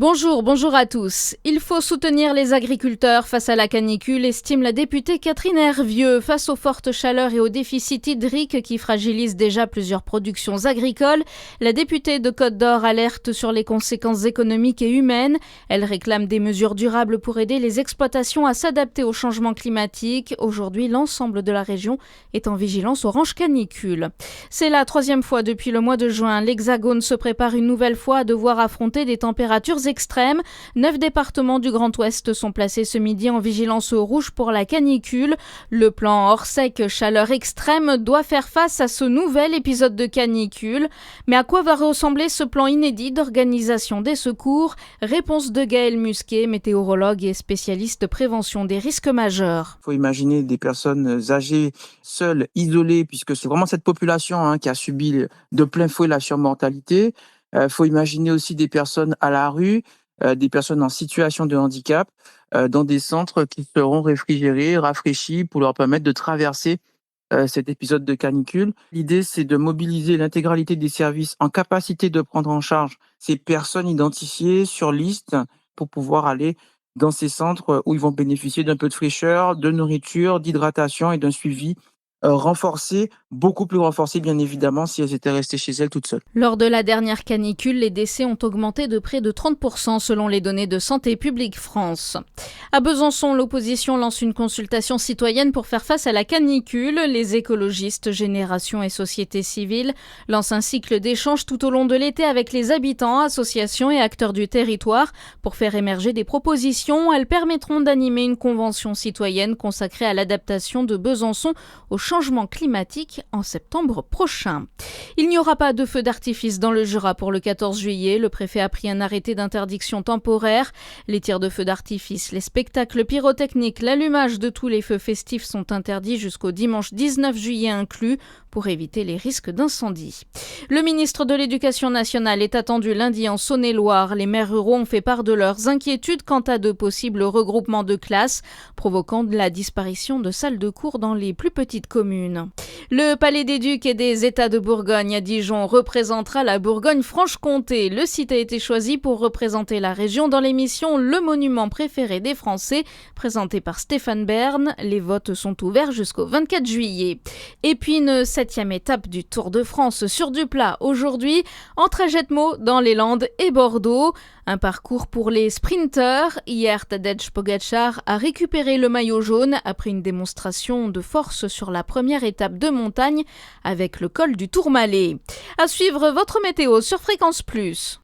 Bonjour à tous. Il faut soutenir les agriculteurs face à la canicule, estime la députée Catherine Hervieux. Face aux fortes chaleurs et au déficit hydrique qui fragilisent déjà plusieurs productions agricoles, la députée de Côte-d'Or alerte sur les conséquences économiques et humaines. Elle réclame des mesures durables pour aider les exploitations à s'adapter au changement climatique. Aujourd'hui, l'ensemble de la région est en vigilance orange canicule. C'est la troisième fois depuis le mois de juin. L'Hexagone se prépare une nouvelle fois à devoir affronter des températures extrêmes. 9 départements du Grand Ouest sont placés ce midi en vigilance rouge pour la canicule. Le plan Orsec chaleur extrême doit faire face à ce nouvel épisode de canicule. Mais à quoi va ressembler ce plan inédit d'organisation des secours? Réponse de Gaël Musquet, météorologue et spécialiste prévention des risques majeurs. Il faut imaginer des personnes âgées, seules, isolées, puisque c'est vraiment cette population qui a subi de plein fouet la surmortalité. Faut imaginer aussi des personnes à la rue, des personnes en situation de handicap, dans des centres qui seront réfrigérés, rafraîchis pour leur permettre de traverser cet épisode de canicule. L'idée, c'est de mobiliser l'intégralité des services en capacité de prendre en charge ces personnes identifiées sur liste pour pouvoir aller dans ces centres où ils vont bénéficier d'un peu de fraîcheur, de nourriture, d'hydratation et d'un suivi renforcé, beaucoup plus renforcé bien évidemment si elles étaient restées chez elles toutes seules. Lors de la dernière canicule, les décès ont augmenté de près de 30% selon les données de Santé publique France. À Besançon, l'opposition lance une consultation citoyenne pour faire face à la canicule. Les écologistes, Génération et Société civile lancent un cycle d'échanges tout au long de l'été avec les habitants, associations et acteurs du territoire pour faire émerger des propositions. Elles permettront d'animer une convention citoyenne consacrée à l'adaptation de Besançon au changement climatique en septembre prochain. Il n'y aura pas de feux d'artifice dans le Jura pour le 14 juillet. Le préfet a pris un arrêté d'interdiction temporaire. Les tirs de feux d'artifice, les spectacles pyrotechniques, l'allumage de tous les feux festifs sont interdits jusqu'au dimanche 19 juillet inclus pour éviter les risques d'incendie. Le ministre de l'Éducation nationale est attendu lundi en Saône-et-Loire. Les maires ruraux ont fait part de leurs inquiétudes quant à de possibles regroupements de classes, provoquant de la disparition de salles de cours dans les plus petites communes. Le Palais des Ducs et des États de Bourgogne à Dijon représentera la Bourgogne-Franche-Comté. Le site a été choisi pour représenter la région dans l'émission Le Monument préféré des Français, présentée par Stéphane Bern. Les votes sont ouverts jusqu'au 24 juillet. Et puis une 7e étape du Tour de France sur du plat aujourd'hui, entre Ajetmo dans les Landes et Bordeaux. Un parcours pour les sprinteurs. Hier, Tadej Pogačar a récupéré le maillot jaune après une démonstration de force sur la première étape de montagne avec le col du Tourmalet. À suivre votre météo sur Fréquence Plus.